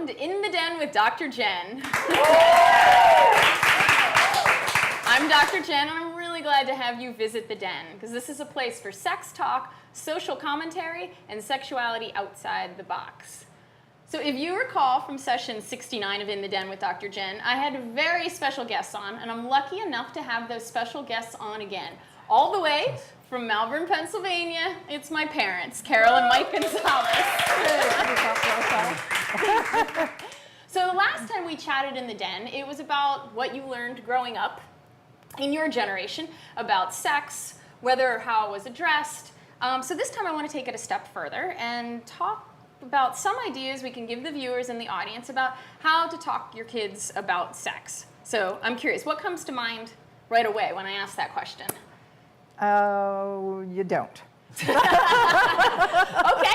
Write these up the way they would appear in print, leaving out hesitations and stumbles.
welcome to In the Den with Dr. Jenn. I'm Dr. Jenn, and I'm really glad to have you visit the Den, because this is a place for sex talk, social commentary, and sexuality outside the box. So if you recall from session 69 of In the Den with Dr. Jenn, I had very special guests on, and I'm lucky enough to have those special guests on again. All the way from Malvern, Pennsylvania, it's my parents, Carol and Mike Gunsaullus. So the last time we chatted in the Den, it was about what you learned growing up in your generation about sex, whether or how it was addressed. So this time I want to take it a step further and talk about some ideas we can give the viewers and the audience about how to talk your kids about sex. So I'm curious, what comes to mind right away when I ask that question? Oh, you don't. Okay,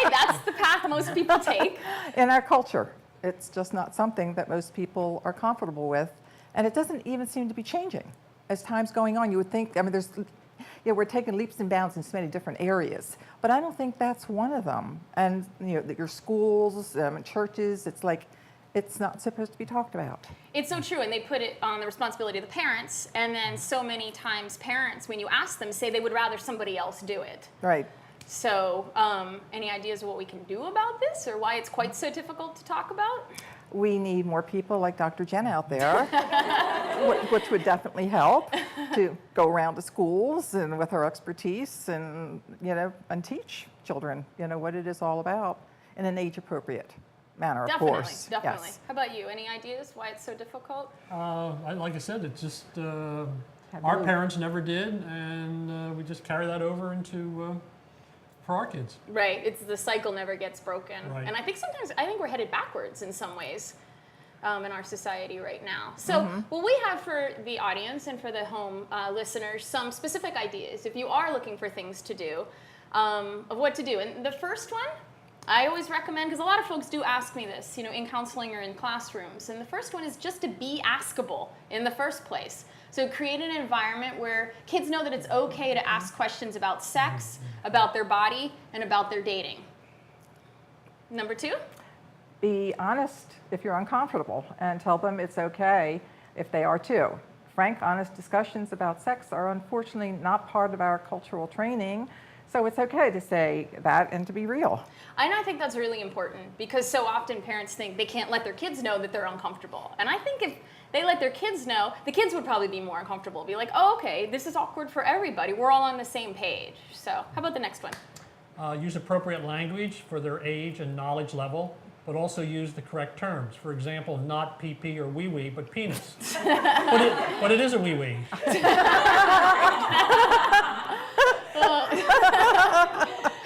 that's the path most people take. In our culture, it's just not something that most people are comfortable with, and it doesn't even seem to be changing. As time's going on, you would think, I mean, we're taking leaps and bounds in so many different areas, but I don't think that's one of them. And your schools, churches, it's like, it's not supposed to be talked about. It's so true, and they put it on the responsibility of the parents, and then so many times parents, when you ask them, say they would rather somebody else do it. Right. So any ideas of what we can do about this, or why it's quite so difficult to talk about? We need more people like Dr. Jenn out there, which would definitely help, to go around to schools and with her expertise and, and teach children, what it is all about in an age-appropriate manner, of course. Definitely. Yes. How about you? Any ideas why it's so difficult? Like I said, it's just our parents never did, and we just carry that over into for our kids. Right. It's the cycle never gets broken. Right. And I think we're headed backwards in some ways in our society right now. So what we have for the audience and for the home listeners, some specific ideas if you are looking for things to do, of what to do. And the first one, I always recommend, because a lot of folks do ask me this, in counseling or in classrooms. And the first one is just to be askable in the first place. So create an environment where kids know that it's okay to ask questions about sex, about their body, and about their dating. Number 2? Be honest if you're uncomfortable, and tell them it's okay if they are too. Frank, honest discussions about sex are unfortunately not part of our cultural training. So it's okay to say that and to be real. And I think that's really important, because so often parents think they can't let their kids know that they're uncomfortable. And I think if they let their kids know, the kids would probably be more uncomfortable. Be like, oh, okay, this is awkward for everybody. We're all on the same page. So how about the next one? Use appropriate language for their age and knowledge level, but also use the correct terms. For example, not pee-pee or wee-wee, but penis. but it is a wee-wee.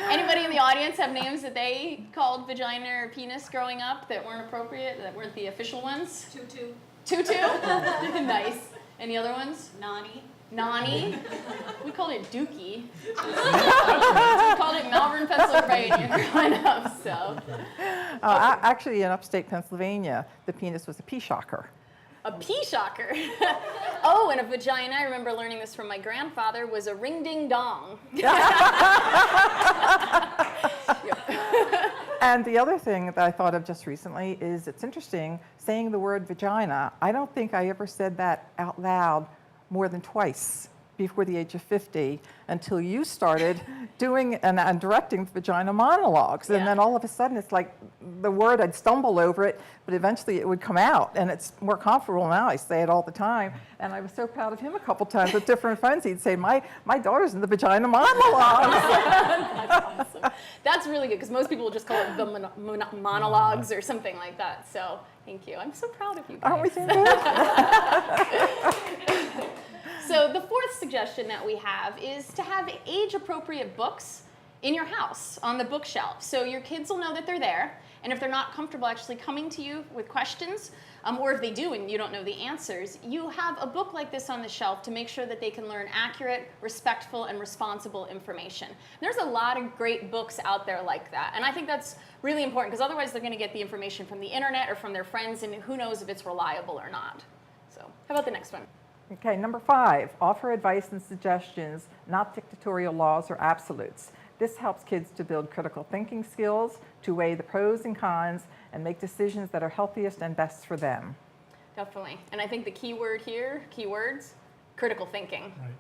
Anybody in the audience have names that they called vagina or penis growing up that weren't appropriate, that weren't the official ones? Tutu. Tutu? Nice. Any other ones? Nani. Nani? We called it Dookie. We called it Malvern, Pennsylvania growing up, so. Actually, in upstate Pennsylvania, the penis was a pea shocker. A pea shocker. Oh, and a vagina, I remember learning this from my grandfather, was a ring-ding-dong. And the other thing that I thought of just recently is, it's interesting, saying the word vagina. I don't think I ever said that out loud more than twice before the age of 50, until you started doing and directing vagina monologues. And then all of a sudden, it's like the word, I'd stumble over it, but eventually it would come out. And it's more comfortable now. I say it all the time. And I was so proud of him a couple times with different friends. He'd say, my daughter's in the vagina monologues. That's awesome. That's really good, because most people will just call it the monologues or something like that. So thank you. I'm so proud of you guys. Aren't we so good? So the fourth suggestion that we have is to have age-appropriate books in your house on the bookshelf. So your kids will know that they're there, and if they're not comfortable actually coming to you with questions, or if they do and you don't know the answers, you have a book like this on the shelf to make sure that they can learn accurate, respectful, and responsible information. There's a lot of great books out there like that, and I think that's really important, because otherwise they're going to get the information from the internet or from their friends, and who knows if it's reliable or not. So how about the next one? Okay, number 5, offer advice and suggestions, not dictatorial laws or absolutes. This helps kids to build critical thinking skills, to weigh the pros and cons, and make decisions that are healthiest and best for them. Definitely. And I think the key word here, keywords, critical thinking. Right.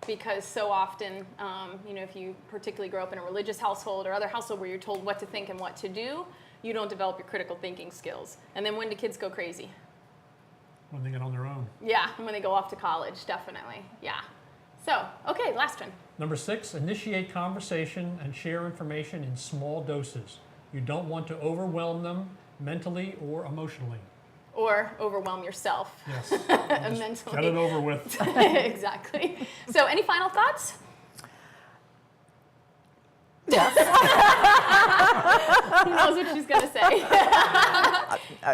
Because so often, if you particularly grow up in a religious household or other household where you're told what to think and what to do, you don't develop your critical thinking skills. And then when do kids go crazy? When they get on their own. Yeah, and when they go off to college, definitely. Yeah. So, okay, last one. Number 6, initiate conversation and share information in small doses. You don't want to overwhelm them mentally or emotionally. Or overwhelm yourself. Yes. Mentally. Get it over with. Exactly. So, any final thoughts? Yes. Who knows what she's going to say?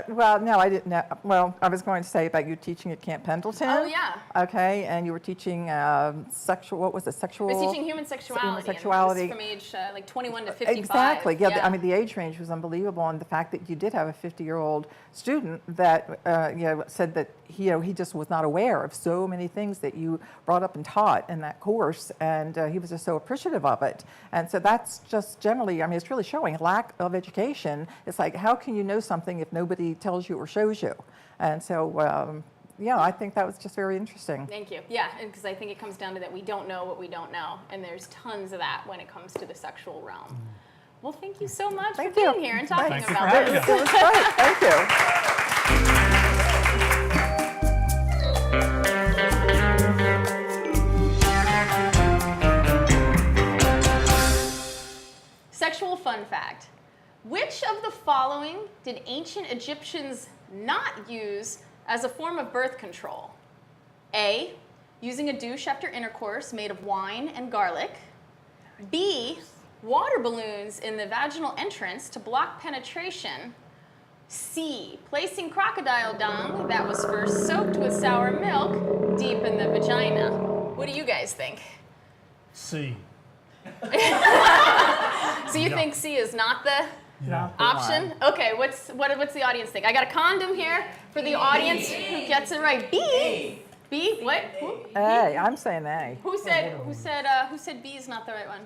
Well, no, I didn't know. Well, I was going to say about you teaching at Camp Pendleton. Oh, yeah. Okay, and you were teaching what was it, sexual? I was teaching human sexuality. Human sexuality. And it was from age 21 to 55. Exactly. Yeah. I mean, the age range was unbelievable, and the fact that you did have a 50-year-old student that said that he just was not aware of so many things that you brought up and taught in that course, and he was just so appreciative of it. And so that's just generally, I mean, it's really showing lack of education. It's like, how can you know something if nobody tells you or shows you? And so, I think that was just very interesting. Thank you. Yeah, because I think it comes down to that we don't know what we don't know, and there's tons of that when it comes to the sexual realm. Well, thank you so much for being here and talking Thank you about for having this. us. It was great. Thank you. Sexual fun fact. Which of the following did ancient Egyptians not use as a form of birth control? A, using a douche after intercourse made of wine and garlic. B, water balloons in the vaginal entrance to block penetration. C, placing crocodile dung that was first soaked with sour milk deep in the vagina. What do you guys think? C. So you think C is not the Yeah. option? Okay, what's the audience think? I got a condom here for the audience who gets it right. B. B. What? A. I'm saying A. Who said B is not the right one?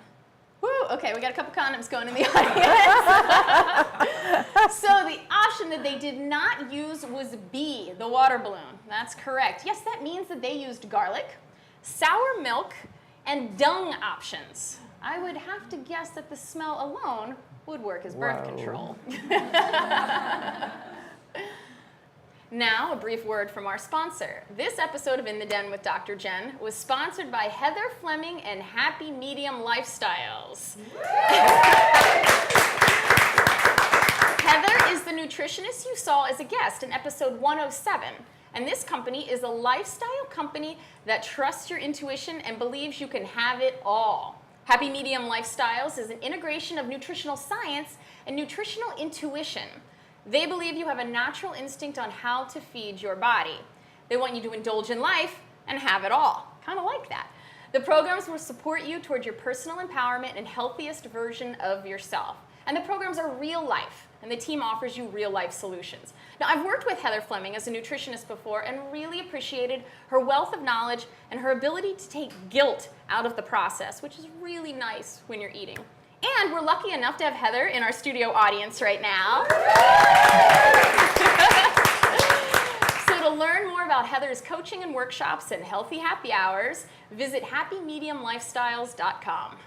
Woo! Okay, we got a couple condoms going in the audience. So the option that they did not use was B, the water balloon. That's correct. Yes, that means that they used garlic, sour milk, and dung options. I would have to guess that the smell alone would work as birth control. Now, a brief word from our sponsor. This episode of In the Den with Dr. Jenn was sponsored by Heather Fleming and Happy Medium Lifestyles. Heather is the nutritionist you saw as a guest in episode 107. And this company is a lifestyle company that trusts your intuition and believes you can have it all. Happy Medium Lifestyles is an integration of nutritional science and nutritional intuition. They believe you have a natural instinct on how to feed your body. They want you to indulge in life and have it all. Kind of like that. The programs will support you toward your personal empowerment and healthiest version of yourself. And the programs are real life, and the team offers you real life solutions. Now, I've worked with Heather Fleming as a nutritionist before and really appreciated her wealth of knowledge and her ability to take guilt out of the process, which is really nice when you're eating. And we're lucky enough to have Heather in our studio audience right now. So to learn more about Heather's coaching and workshops and healthy happy hours, visit happymediumlifestyles.com.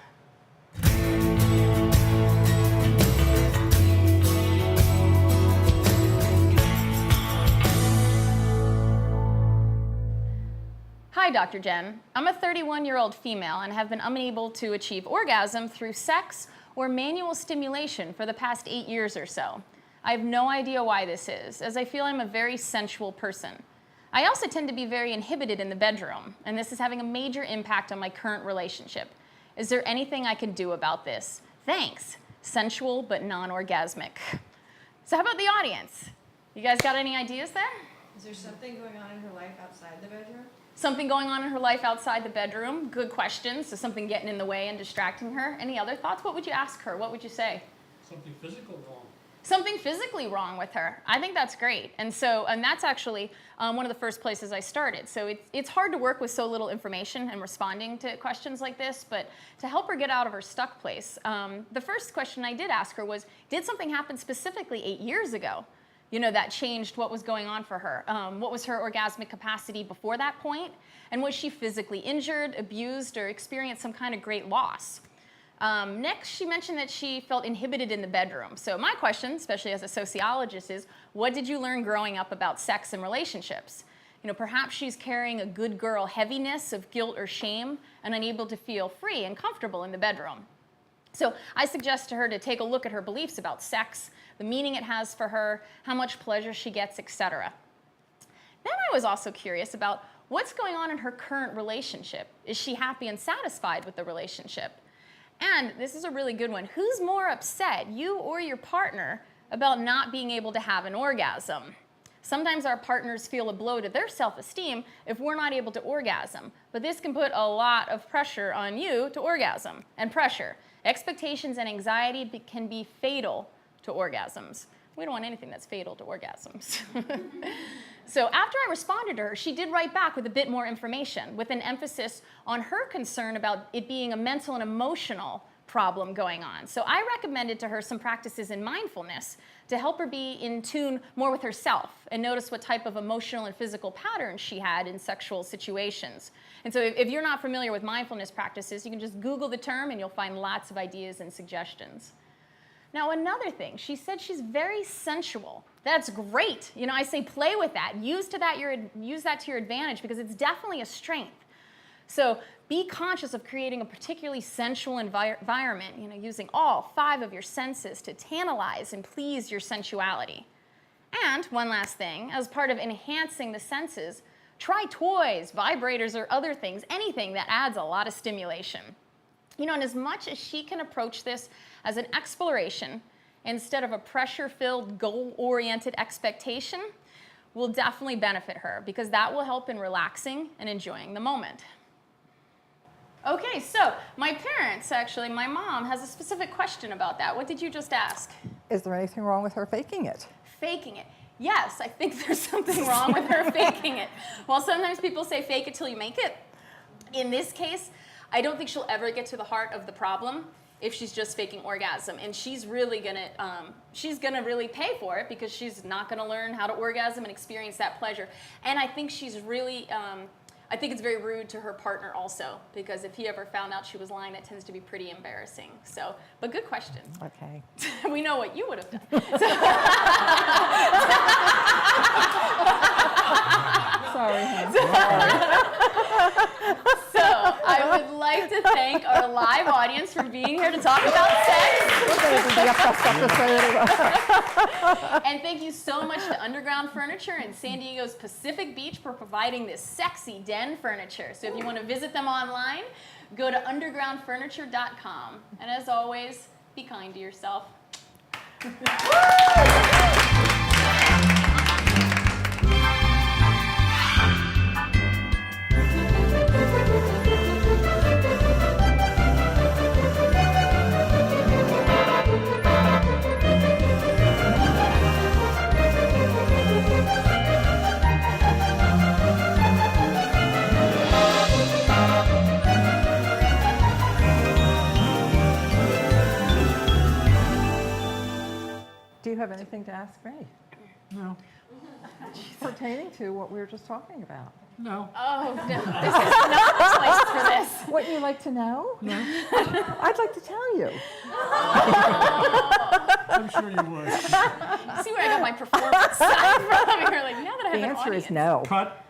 Hi, Dr. Jenn. I'm a 31-year-old female and have been unable to achieve orgasm through sex or manual stimulation for the past 8 years or so. I have no idea why this is, as I feel I'm a very sensual person. I also tend to be very inhibited in the bedroom, and this is having a major impact on my current relationship. Is there anything I can do about this? Thanks. Sensual but non-orgasmic. So how about the audience? You guys got any ideas there? Is there something going on in her life outside the bedroom? Something going on in her life outside the bedroom. Good question. So something getting in the way and distracting her. Any other thoughts? What would you ask her? What would you say? Something physical wrong. something physically wrong with her. I think that's great. And that's actually one of the first places I started. So it's hard to work with so little information and responding to questions like this, but to help her get out of her stuck place, the first question I did ask her was, did something happen specifically 8 years ago, that changed what was going on for her? What was her orgasmic capacity before that point? And was she physically injured, abused, or experienced some kind of great loss? Next, she mentioned that she felt inhibited in the bedroom. So my question, especially as a sociologist, is what did you learn growing up about sex and relationships? Perhaps she's carrying a good girl heaviness of guilt or shame and unable to feel free and comfortable in the bedroom. So I suggest to her to take a look at her beliefs about sex, the meaning it has for her, how much pleasure she gets, etc. Then I was also curious about what's going on in her current relationship. Is she happy and satisfied with the relationship? And this is a really good one. Who's more upset, you or your partner, about not being able to have an orgasm? Sometimes our partners feel a blow to their self-esteem if we're not able to orgasm, but this can put a lot of pressure on you to orgasm. And pressure, expectations and anxiety can be fatal to orgasms. We don't want anything that's fatal to orgasms. So after I responded to her, she did write back with a bit more information, with an emphasis on her concern about it being a mental and emotional problem going on. So I recommended to her some practices in mindfulness to help her be in tune more with herself and notice what type of emotional and physical patterns she had in sexual situations. And so if you're not familiar with mindfulness practices, you can just Google the term and you'll find lots of ideas and suggestions. Now, another thing, she said she's very sensual. That's great. I say play with that. Use that to your advantage because it's definitely a strength. So be conscious of creating a particularly sensual environment, using all 5 of your senses to tantalize and please your sensuality. And one last thing, as part of enhancing the senses, try toys, vibrators, or other things, anything that adds a lot of stimulation. And as much as she can approach this as an exploration instead of a pressure-filled, goal-oriented expectation, will definitely benefit her because that will help in relaxing and enjoying the moment. Okay, so my parents, actually, my mom has a specific question about that. What did you just ask? Is there anything wrong with her faking it? Faking it. Yes, I think there's something wrong with her faking it. Well, sometimes people say fake it till you make it. In this case, I don't think she'll ever get to the heart of the problem if she's just faking orgasm, and she's really gonna really pay for it because she's not gonna learn how to orgasm and experience that pleasure. And I think she's really, I think it's very rude to her partner also because if he ever found out she was lying, that tends to be pretty embarrassing. So, but good question. Okay. We know what you would have done. Sorry, honey. So I would like to thank our live audience for being here to talk about sex. And thank you so much to Underground Furniture in San Diego's Pacific Beach for providing this sexy den furniture. So if you want to visit them online, go to undergroundfurniture.com. And as always, be kind to yourself. Do you have anything to ask me No. pertaining to what we were just talking about? No. Oh, no. This is not the place for this. What you like to know? No. I'd like to tell you. I'm sure you would. See where I got my performance side from? You're like, now that I have The an answer audience. is no. Cut.